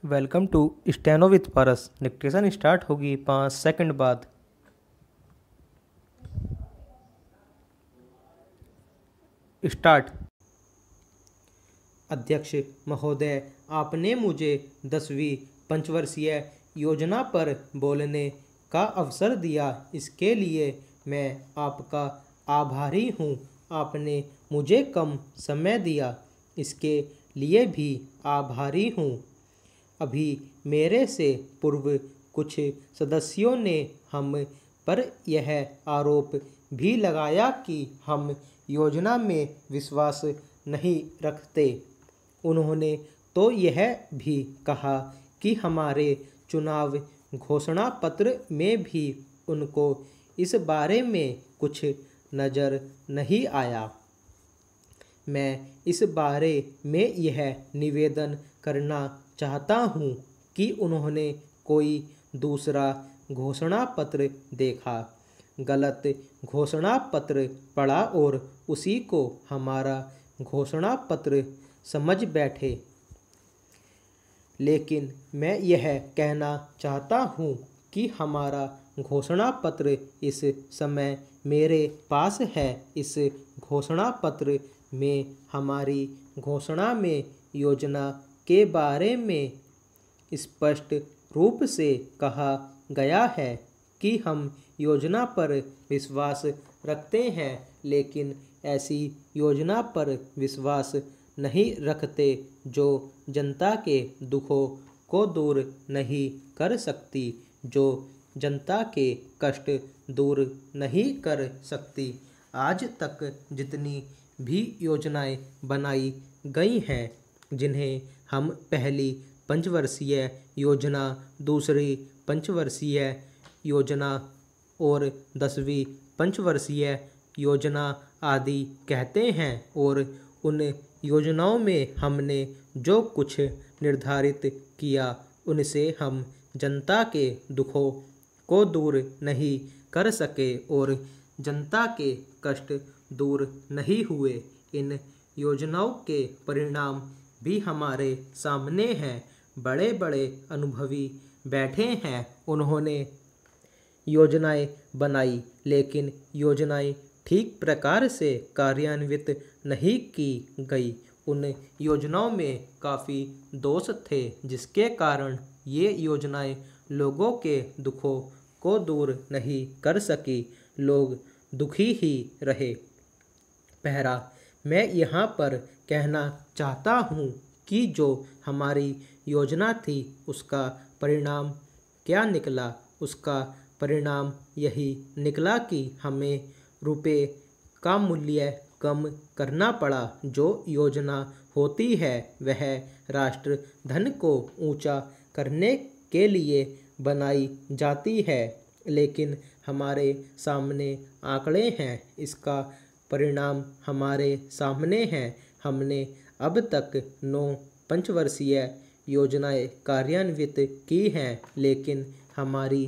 Welcome to steno with Paras. Dictation start होगी 5 second बाद। Start. अध्यक्ष महोदय, आपने मुझे 10वीं पंचवर्षीय योजना पर बोलने का अवसर दिया, इसके लिए मैं आपका आभारी हूँ। आपने मुझे कम समय दिया, इसके लिए भी आभारी हूँ। अभी मेरे से पूर्व कुछ सदस्यों ने हम पर यह आरोप भी लगाया कि हम योजना में विश्वास नहीं रखते। उन्होंने तो यह भी कहा कि हमारे चुनाव घोषणा पत्र में भी उनको इस बारे में कुछ नज़र नहीं आया। मैं इस बारे में यह निवेदन करना चाहता हूँ कि उन्होंने कोई दूसरा घोषणा पत्र देखा, गलत घोषणा पत्र पढ़ा और उसी को हमारा घोषणा पत्र समझ बैठे। लेकिन मैं यह कहना चाहता हूँ कि हमारा घोषणा पत्र इस समय मेरे पास है। इस घोषणा पत्र में हमारी घोषणा में योजना के बारे में स्पष्ट रूप से कहा गया है कि हम योजना पर विश्वास रखते हैं, लेकिन ऐसी योजना पर विश्वास नहीं रखते जो जनता के दुखों को दूर नहीं कर सकती, जो जनता के कष्ट दूर नहीं कर सकती। आज तक जितनी भी योजनाएं बनाई गई हैं, जिन्हें हम पहली पंचवर्षीय योजना, दूसरी पंचवर्षीय योजना और 10वीं पंचवर्षीय योजना आदि कहते हैं, और उन योजनाओं में हमने जो कुछ निर्धारित किया, उनसे हम जनता के दुखों को दूर नहीं कर सके और जनता के कष्ट दूर नहीं हुए। इन योजनाओं के परिणाम भी हमारे सामने हैं। बड़े बड़े अनुभवी बैठे हैं, उन्होंने योजनाएं बनाई, लेकिन योजनाएं ठीक प्रकार से कार्यान्वित नहीं की गई। उन योजनाओं में काफ़ी दोष थे, जिसके कारण ये योजनाएं लोगों के दुखों को दूर नहीं कर सकी। लोग दुखी ही रहे। पहला, मैं यहाँ पर कहना चाहता हूँ कि जो हमारी योजना थी, उसका परिणाम क्या निकला। उसका परिणाम यही निकला कि हमें रुपए का मूल्य कम करना पड़ा। जो योजना होती है वह राष्ट्र धन को ऊंचा करने के लिए बनाई जाती है, लेकिन हमारे सामने आंकड़े हैं, इसका परिणाम हमारे सामने हैं। हमने अब तक 9 पंचवर्षीय योजनाएं कार्यान्वित की हैं, लेकिन हमारी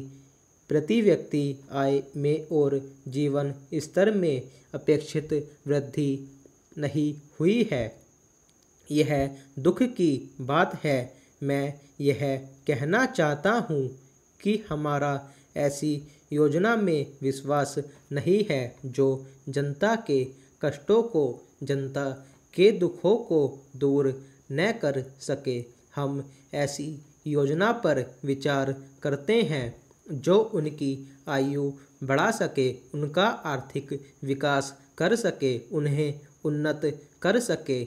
प्रति व्यक्ति आय में और जीवन स्तर में अपेक्षित वृद्धि नहीं हुई है। यह दुख की बात है। मैं यह कहना चाहता हूँ कि हमारा ऐसी योजना में विश्वास नहीं है जो जनता के कष्टों को, जनता के दुखों को दूर न कर सके। हम ऐसी योजना पर विचार करते हैं जो उनकी आयु बढ़ा सके, उनका आर्थिक विकास कर सके, उन्हें उन्नत कर सके।